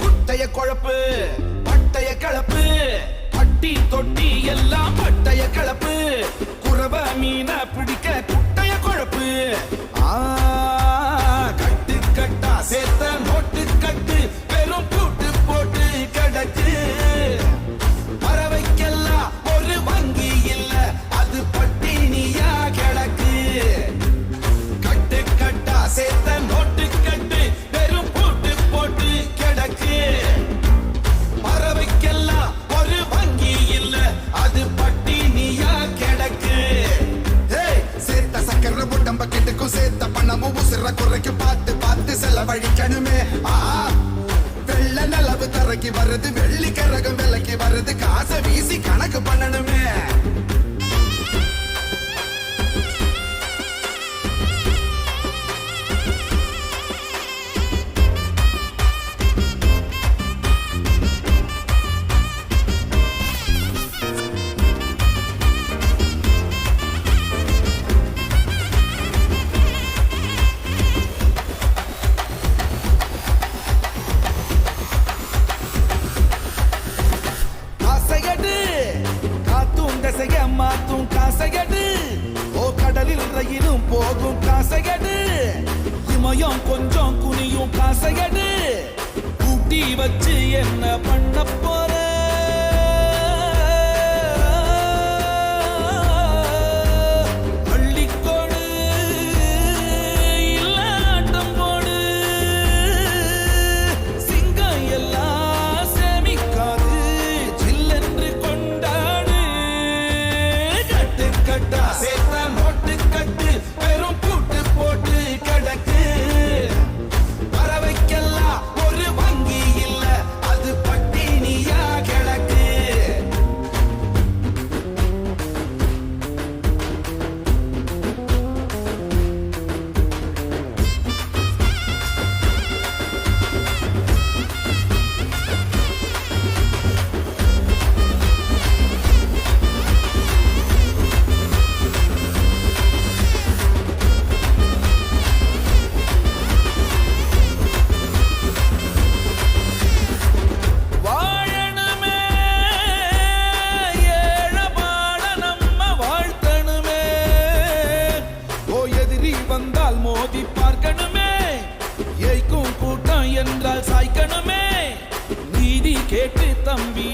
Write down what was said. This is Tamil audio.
குட்டைய குழப்பு பட்டைய கலப்பு பட்டி தொட்டி எல்லாம் பட்டைய கலப்பு குறவ மீன பிடிக்க குட்டைய குழப்பு கட்டு கட்டா சேர்த்த நோட்டு கட்டு பெரும் கூட்டு போட்டு கிடக்கு பறவைக்கெல்லாம் ஒரு வங்கி இல்ல அது பட்டினியா கிடக்கு கட்டு கட்டா சேர்த்த நோட்டு கட்டு பெரும் கூட்டு போட்டு கிடக்கு பறவைக்கெல்லாம் ஒரு வங்கி இல்ல அது பட்டினியா கிடக்கு சேர்த்த சக்கர உடம்ப கெட்டுக்கும் சேர்த்த பணமும் உசுர குறைக்கு பார்த்து பார்த்து செலவழிக்கணுமே வெள்ள நிலவு தரைக்கு வருது வெள்ளி கரகம் விலைக்கு வருது காசை வீசி கணக்கு பண்ணணுமே மாத்தும் காசையடு ஓ கடலில் ரயிலும் போகும் காசையடு இமயம் கொஞ்சம் குனியும் காசையடு கூட்டி வச்சு என்ன பண்ண போற அள்ளிக்கொடு இல்ல ஆட்டம் போடு சிங்கம் எல்லாம் சேமிக்காது ஜில்லென்று கொண்டாடு கட்டா சேர்த்த நோட்டு கட்டு பெரும் கூட்டு போட்டு கிடக்கு பறவைக்கெல்லாம் ஒரு வங்கி இல்ல அது பட்டினியா கிடக்கு வந்தால் மோதி பார்க்கணுமே ஏய்க்கும் கூட்டம் என்றால் சாய்க்கணுமே நீதி கேட்டு தம்பி